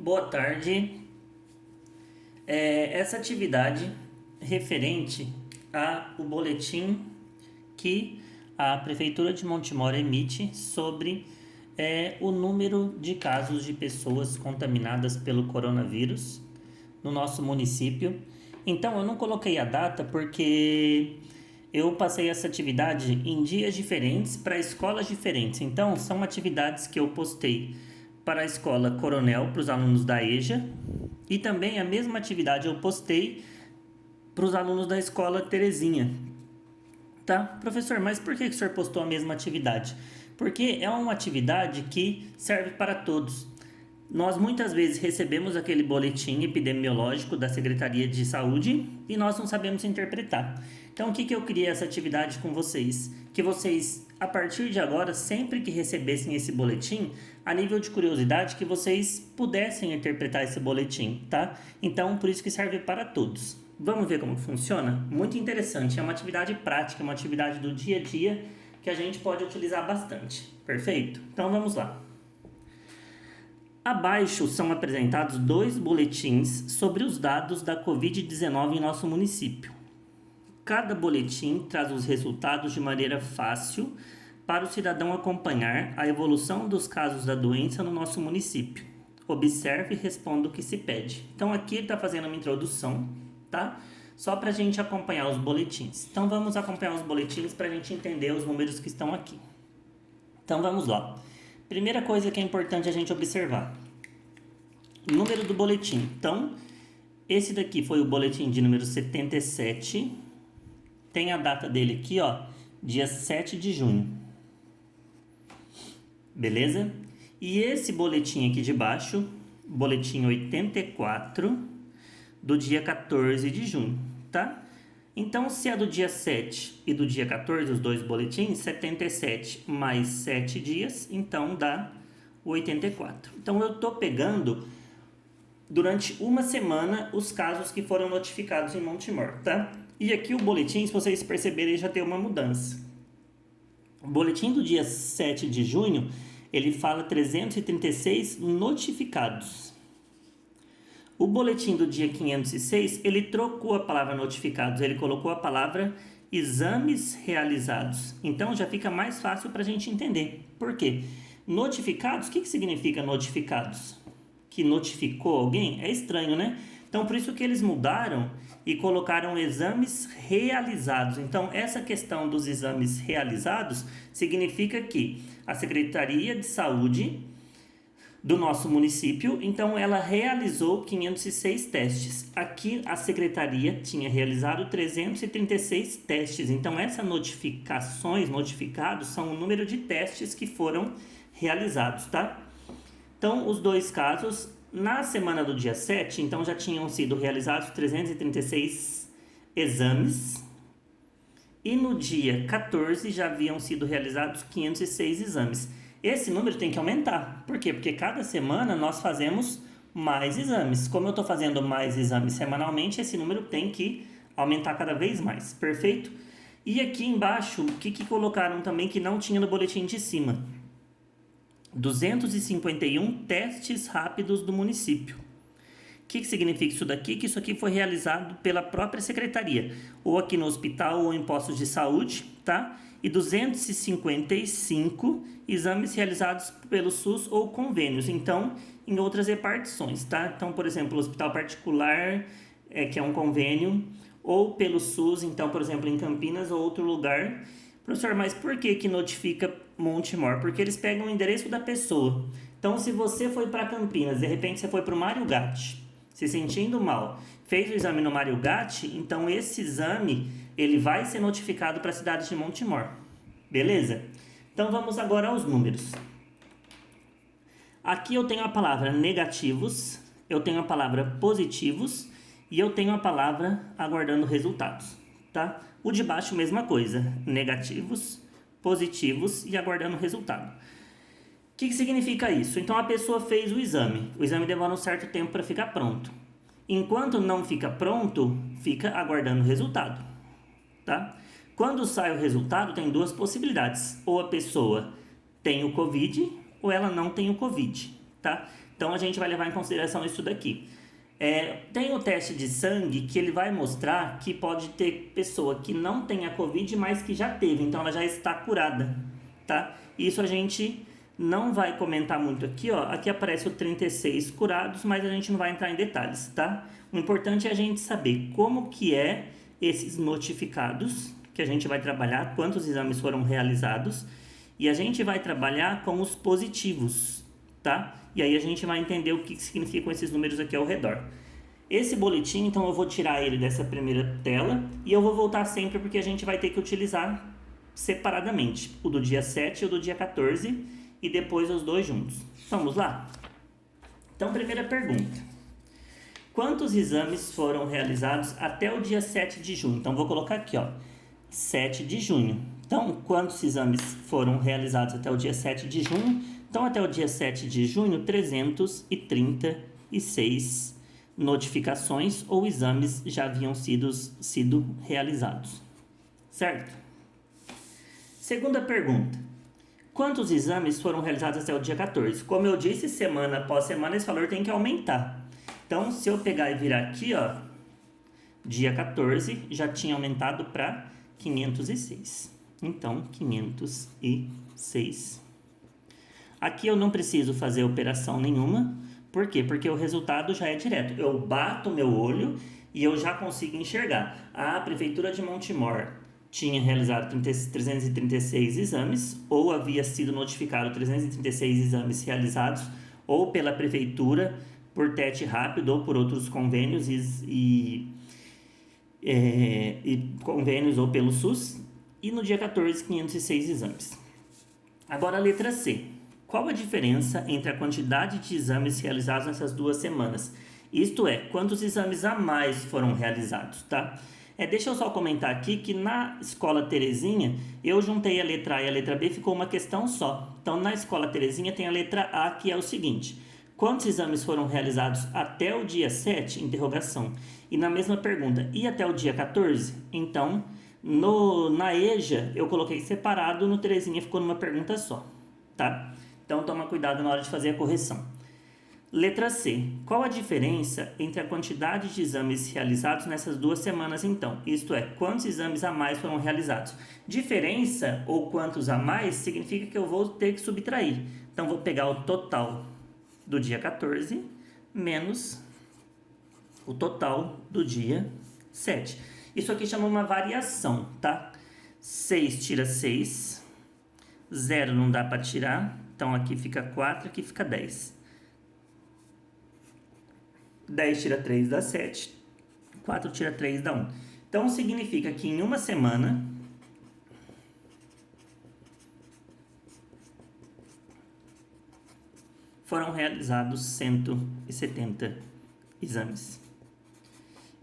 Boa tarde. Essa atividade referente ao boletim que a Prefeitura de Montemor emite sobre o número de casos de pessoas contaminadas pelo coronavírus no nosso município. Então, eu não coloquei a data porque eu passei essa atividade em dias diferentes para escolas diferentes. Então, são atividades que eu postei para a escola Coronel, para os alunos da EJA, e também a mesma atividade eu postei para os alunos da escola Terezinha. Tá? Professor, mas por que o senhor postou a mesma atividade? Porque é uma atividade que serve para todos. Nós muitas vezes recebemos aquele boletim epidemiológico da Secretaria de Saúde e nós não sabemos interpretar. Então, o que eu criei essa atividade com vocês? Que vocês, a partir de agora, sempre que recebessem esse boletim, a nível de curiosidade, que vocês pudessem interpretar esse boletim, tá? Então, por isso que serve para todos. Vamos ver como funciona? Muito interessante, é uma atividade prática, uma atividade do dia a dia que a gente pode utilizar bastante. Perfeito? Então, vamos lá. Abaixo são apresentados 2 boletins sobre os dados da Covid-19 em nosso município. Cada boletim traz os resultados de maneira fácil para o cidadão acompanhar a evolução dos casos da doença no nosso município. Observe e responda o que se pede. Então aqui ele está fazendo uma introdução, tá? Só para a gente acompanhar os boletins. Então vamos acompanhar os boletins para a gente entender os números que estão aqui. Então vamos lá. Primeira coisa que é importante a gente observar: número do boletim. Então, esse daqui foi o boletim de número 77. Tem a data dele aqui, ó, dia 7 de junho. Beleza? E esse boletim aqui de baixo, boletim 84, do dia 14 de junho, tá? Então, se é do dia 7 e do dia 14, os 2 boletins, 77 mais 7 dias, então dá 84. Então, eu estou pegando, durante uma semana, os casos que foram notificados em Montemor, tá? E aqui o boletim, se vocês perceberem, já tem uma mudança. O boletim do dia 7 de junho, ele fala 336 notificados. O boletim do dia 506, ele trocou a palavra notificados, ele colocou a palavra exames realizados. Então, já fica mais fácil para a gente entender. Por quê? Notificados, o que significa notificados? Que notificou alguém? É estranho, né? Então, por isso que eles mudaram e colocaram exames realizados. Então, essa questão dos exames realizados significa que a Secretaria de Saúde do nosso município, então ela realizou 506 testes. Aqui a secretaria tinha realizado 336 testes. Então essas notificados são o número de testes que foram realizados, tá? Então os 2 casos, na semana do dia 7, então já tinham sido realizados 336 exames. E no dia 14 já haviam sido realizados 506 exames. Esse número tem que aumentar. Por quê? Porque cada semana nós fazemos mais exames. Como eu estou fazendo mais exames semanalmente, esse número tem que aumentar cada vez mais. Perfeito? E aqui embaixo, o que colocaram também que não tinha no boletim de cima? 251 testes rápidos do município. O que significa isso daqui? Que isso aqui foi realizado pela própria secretaria, ou aqui no hospital ou em postos de saúde, tá? E 255 exames realizados pelo SUS ou convênios, então em outras repartições, tá? Então, por exemplo, o hospital particular, que é um convênio, ou pelo SUS, então, por exemplo, em Campinas ou outro lugar. Professor, mas por que notifica Montemor? Porque eles pegam o endereço da pessoa. Então, se você foi para Campinas, de repente você foi para o Mário Gatti, se sentindo mal, fez o exame no Mário Gatti, então esse exame ele vai ser notificado para a cidade de Montemor. Beleza? Então vamos agora aos números. Aqui eu tenho a palavra negativos, eu tenho a palavra positivos e eu tenho a palavra aguardando resultados, tá? O de baixo, mesma coisa, negativos, positivos e aguardando resultado. O que significa isso? Então a pessoa fez o exame demora um certo tempo para ficar pronto. Enquanto não fica pronto, fica aguardando o resultado, tá? Quando sai o resultado, tem 2 possibilidades: ou a pessoa tem o Covid ou ela não tem o Covid. tá? Então a gente vai levar em consideração isso daqui. Tem o teste de sangue que ele vai mostrar que pode ter pessoa que não tem a Covid, mas que já teve, então ela já está curada, tá? Isso a gente não vai comentar muito aqui, ó. Aqui aparece o 36 curados, mas a gente não vai entrar em detalhes, tá? O importante é a gente saber como que é esses notificados que a gente vai trabalhar, quantos exames foram realizados, e a gente vai trabalhar com os positivos, tá? E aí a gente vai entender o que significam esses números aqui ao redor. Esse boletim, então eu vou tirar ele dessa primeira tela e eu vou voltar sempre porque a gente vai ter que utilizar separadamente, o do dia 7 e o do dia 14 e depois os dois juntos. Vamos lá? Então, primeira pergunta. Quantos exames foram realizados até o dia 7 de junho? Então, vou colocar aqui, ó, 7 de junho. Então, quantos exames foram realizados até o dia 7 de junho? Então, até o dia 7 de junho, 336 notificações ou exames já haviam sido realizados. Certo? Segunda pergunta. Quantos exames foram realizados até o dia 14? Como eu disse, semana após semana esse valor tem que aumentar. Então, se eu pegar e virar aqui, ó, dia 14 já tinha aumentado para 506. Então, 506. Aqui eu não preciso fazer operação nenhuma. Por quê? Porque o resultado já é direto. Eu bato meu olho e eu já consigo enxergar. A Prefeitura de Montemor tinha realizado 336 exames, ou havia sido notificado 336 exames realizados, ou pela Prefeitura, por teste rápido, ou por outros convênios e convênios, ou pelo SUS. E no dia 14, 506 exames. Agora a letra C. Qual a diferença entre a quantidade de exames realizados nessas 2 semanas? Isto é, quantos exames a mais foram realizados, tá? Deixa eu só comentar aqui que na Escola Terezinha, eu juntei a letra A e a letra B, ficou uma questão só. Então, na Escola Terezinha tem a letra A, que é o seguinte: quantos exames foram realizados até o dia 7? Interrogação. E na mesma pergunta, e até o dia 14? Então, na EJA, eu coloquei separado, no Terezinha ficou numa pergunta só, tá? Então, toma cuidado na hora de fazer a correção. Letra C. Qual a diferença entre a quantidade de exames realizados nessas 2 semanas, então? Isto é, quantos exames a mais foram realizados? Diferença ou quantos a mais significa que eu vou ter que subtrair. Então, vou pegar o total do dia 14 menos o total do dia 7. Isso aqui chama uma variação, tá? 6 tira 6, 0 não dá para tirar, então aqui fica 4, aqui fica 10. 10 tira 3 dá 7, 4 tira 3 dá 1. Então, significa que em uma semana foram realizados 170 exames.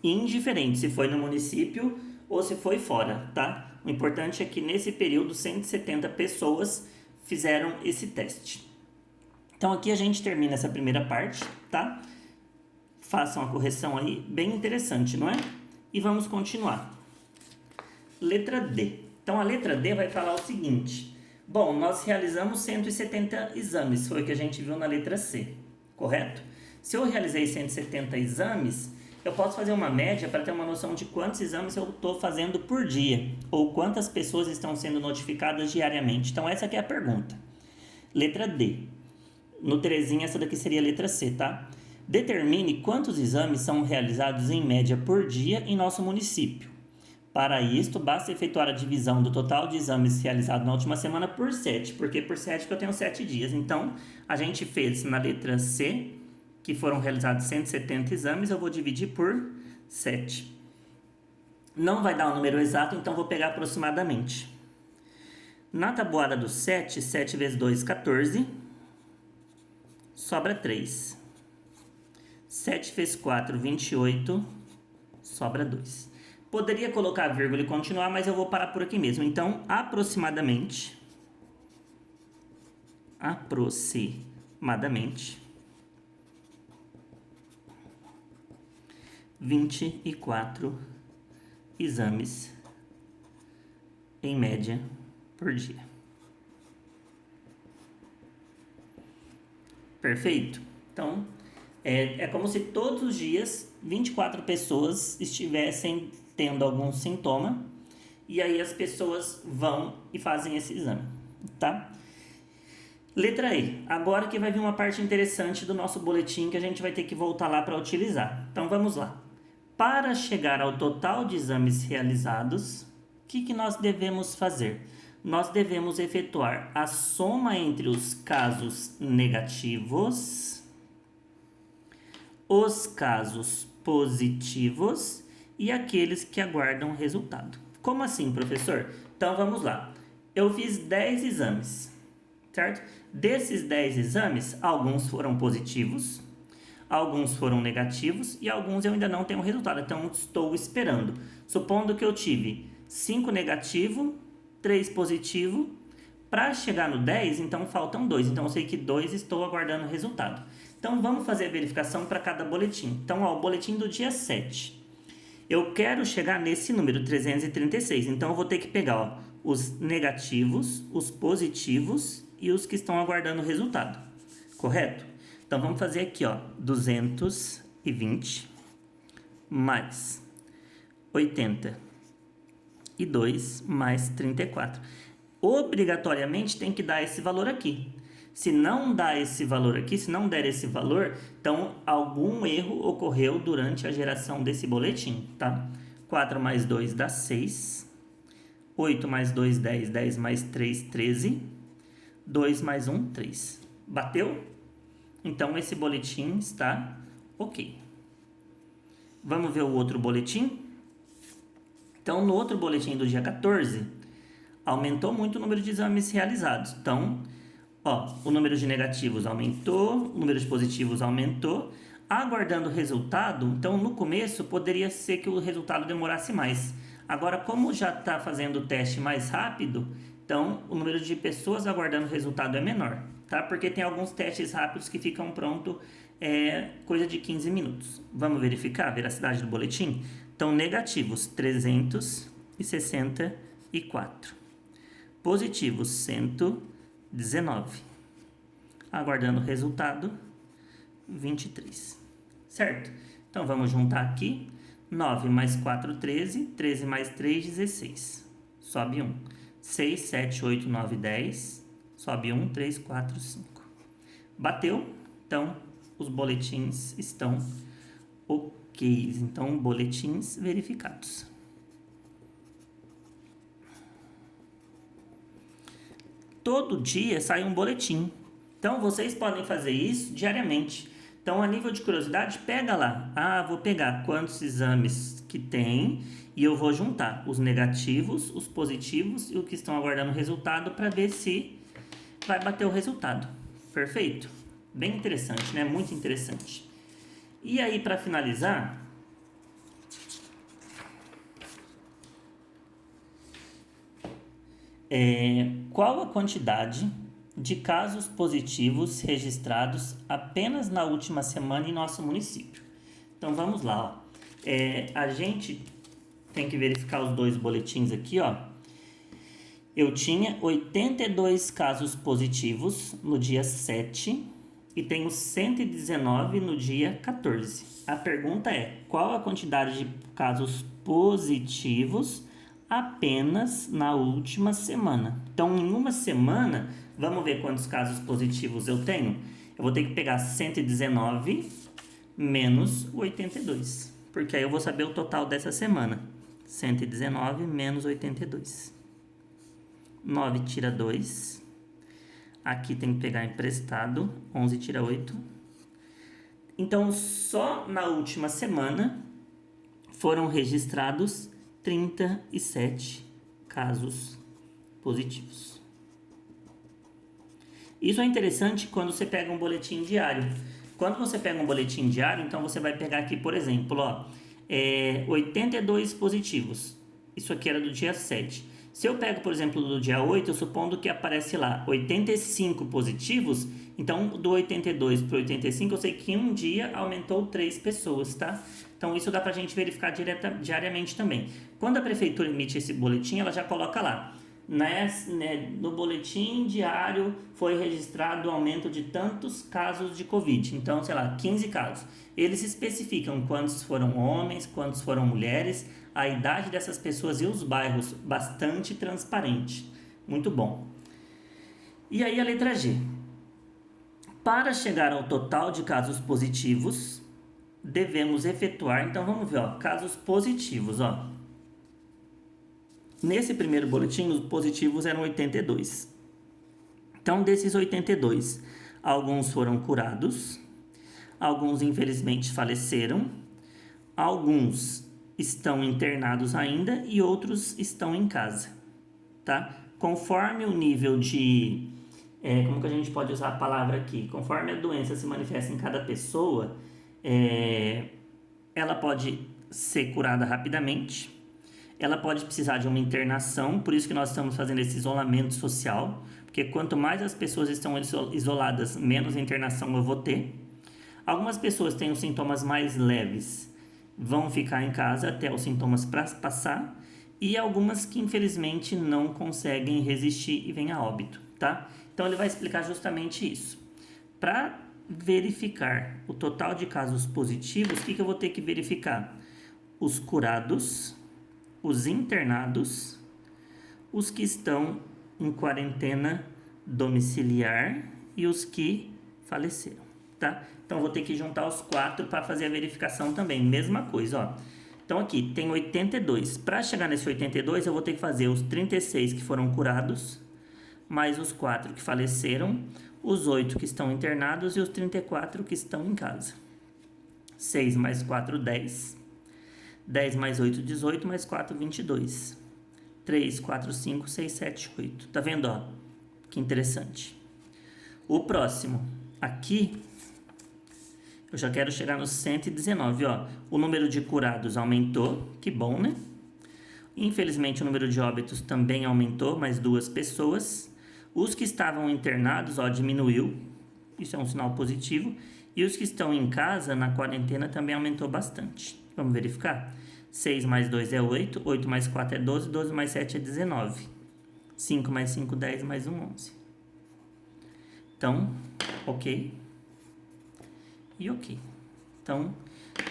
Indiferente se foi no município ou se foi fora, tá? O importante é que nesse período 170 pessoas fizeram esse teste. Então, aqui a gente termina essa primeira parte, tá? Façam a correção aí, bem interessante, não é? E vamos continuar. Letra D. Então, a letra D vai falar o seguinte. Bom, nós realizamos 170 exames, foi o que a gente viu na letra C, correto? Se eu realizei 170 exames, eu posso fazer uma média para ter uma noção de quantos exames eu estou fazendo por dia, ou quantas pessoas estão sendo notificadas diariamente. Então, essa aqui é a pergunta. Letra D. No Terezinha, essa daqui seria a letra C, tá? Determine quantos exames são realizados em média por dia em nosso município. Para isto, basta efetuar a divisão do total de exames realizados na última semana por 7, porque por 7 que eu tenho 7 dias. Então, a gente fez na letra C, que foram realizados 170 exames, eu vou dividir por 7. Não vai dar um número exato, então vou pegar aproximadamente. Na tabuada do 7, 7 vezes 2, 14, sobra 3. 7 vezes 4, 28, sobra 2. Poderia colocar vírgula e continuar, mas eu vou parar por aqui mesmo. Então, aproximadamente, 24 exames em média por dia. Perfeito? Então, é como se todos os dias 24 pessoas estivessem tendo algum sintoma e aí as pessoas vão e fazem esse exame, tá? Letra E. Agora que vai vir uma parte interessante do nosso boletim que a gente vai ter que voltar lá para utilizar. Então vamos lá. Para chegar ao total de exames realizados, o que nós devemos fazer? Nós devemos efetuar a soma entre os casos negativos, os casos positivos e aqueles que aguardam resultado. Como assim, professor? Então vamos lá. Eu fiz 10 exames, certo? Desses 10 exames, alguns foram positivos, alguns foram negativos e alguns eu ainda não tenho resultado, então estou esperando. Supondo que eu tive 5 negativo, 3 positivo, para chegar no 10, então faltam 2. Então eu sei que 2 estou aguardando resultado. Então vamos fazer a verificação para cada boletim. Então, ó, o boletim do dia 7. Eu quero chegar nesse número 336. Então eu vou ter que pegar, ó, os negativos, os positivos e os que estão aguardando o resultado. Correto? Então vamos fazer aqui, ó, 220 mais 82 mais 34. Obrigatoriamente tem que dar esse valor aqui. Se não dá esse valor aqui, se não der esse valor, então algum erro ocorreu durante a geração desse boletim, tá? 4 mais 2 dá 6. 8 mais 2, 10. 10 mais 3, 13. 2 mais 1, 3. Bateu? Então esse boletim está ok. Vamos ver o outro boletim? Então no outro boletim do dia 14, aumentou muito o número de exames realizados. Então, ó, o número de negativos aumentou, o número de positivos aumentou. Aguardando o resultado, então no começo poderia ser que o resultado demorasse mais. Agora, como já está fazendo o teste mais rápido, então o número de pessoas aguardando o resultado é menor, tá? Porque tem alguns testes rápidos que ficam prontos coisa de 15 minutos. Vamos verificar a veracidade do boletim? Então, negativos 364. Positivos 119. Aguardando o resultado 23. Certo? Então vamos juntar aqui. 9 mais 4, 13. 13 mais 3, 16. Sobe 1. 6, 7, 8, 9, 10. Sobe 1, 3, 4, 5. Bateu? Então os boletins estão ok. Então, boletins verificados. Todo dia sai um boletim. Então, vocês podem fazer isso diariamente. Então, a nível de curiosidade, pega lá. Ah, vou pegar quantos exames que tem e eu vou juntar os negativos, os positivos e o que estão aguardando o resultado para ver se vai bater o resultado. Perfeito? Bem interessante, né? Muito interessante. E aí, para finalizar, qual a quantidade de casos positivos registrados apenas na última semana em nosso município? Então vamos lá, ó. A gente tem que verificar os dois boletins aqui, ó. Eu tinha 82 casos positivos no dia 7 e tenho 119 no dia 14. A pergunta é: qual a quantidade de casos positivos apenas na última semana? Então, em uma semana, vamos ver quantos casos positivos eu tenho? Eu vou ter que pegar 119 menos 82, porque aí eu vou saber o total dessa semana. 119 menos 82. 9 tira 2. Aqui tem que pegar emprestado. 11 tira 8. Então, só na última semana foram registrados 37 casos positivos. Isso é interessante quando você pega um boletim diário. Quando você pega um boletim diário, então você vai pegar aqui, por exemplo, ó, 82 positivos. Isso aqui era do dia 7. Se eu pego, por exemplo, do dia 8, eu supondo que aparece lá 85 positivos, então do 82 para 85 eu sei que em um dia aumentou 3 pessoas, tá? Então isso dá pra gente verificar diariamente também. Quando a prefeitura emite esse boletim, ela já coloca lá No boletim diário foi registrado o aumento de tantos casos de Covid. Então, sei lá, 15 casos. Eles especificam quantos foram homens, quantos foram mulheres, a idade dessas pessoas e os bairros. Bastante transparente. Muito bom. E aí a letra G. Para chegar ao total de casos positivos, devemos efetuar... Então, vamos ver, ó, casos positivos, ó. Nesse primeiro boletim, os positivos eram 82. Então, desses 82, alguns foram curados, alguns infelizmente faleceram, alguns estão internados ainda e outros estão em casa, tá? Conforme o nível de... como que a gente pode usar a palavra aqui? Conforme a doença se manifesta em cada pessoa, ela pode ser curada rapidamente, ela pode precisar de uma internação, por isso que nós estamos fazendo esse isolamento social, porque quanto mais as pessoas estão isoladas, menos internação eu vou ter. Algumas pessoas têm os sintomas mais leves, vão ficar em casa até os sintomas passar, e algumas que infelizmente não conseguem resistir e vêm a óbito, tá? Então ele vai explicar justamente isso. Para verificar o total de casos positivos, o que eu vou ter que verificar? Os curados, os internados, os que estão em quarentena domiciliar e os que faleceram, tá? Então, vou ter que juntar os 4 para fazer a verificação também. Mesma coisa, ó. Então, aqui tem 82. Para chegar nesse 82, eu vou ter que fazer os 36 que foram curados, mais os 4 que faleceram, os 8 que estão internados e os 34 que estão em casa. 6 mais 4, 10. 10 mais 8, 18, mais 4, 22. 3, 4, 5, 6, 7, 8. Tá vendo, ó? Que interessante. O próximo, aqui, eu já quero chegar no 119, ó. O número de curados aumentou, que bom, né? Infelizmente, o número de óbitos também aumentou, mais 2 pessoas. Os que estavam internados, ó, diminuiu. Isso é um sinal positivo. E os que estão em casa, na quarentena, também aumentou bastante. Vamos verificar? 6 mais 2 é 8, 8 mais 4 é 12, 12 mais 7 é 19. 5 mais 5, 10, mais 1, 11. Então, ok. E ok. Então,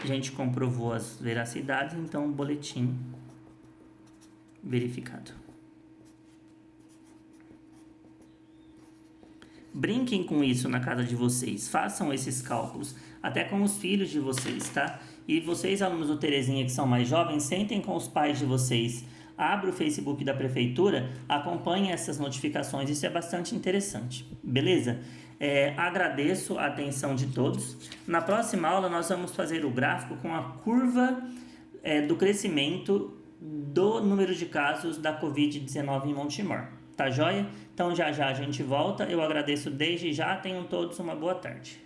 a gente comprovou as veracidades, então o boletim verificado. Brinquem com isso na casa de vocês, façam esses cálculos, até com os filhos de vocês, tá? E vocês, alunos do Terezinha, que são mais jovens, sentem com os pais de vocês, abra o Facebook da prefeitura, acompanhem essas notificações, isso é bastante interessante, beleza? Agradeço a atenção de todos. Na próxima aula nós vamos fazer o gráfico com a curva do crescimento do número de casos da Covid-19 em Montemor. Tá joia? Então já já a gente volta. Eu agradeço desde já. Tenham todos uma boa tarde.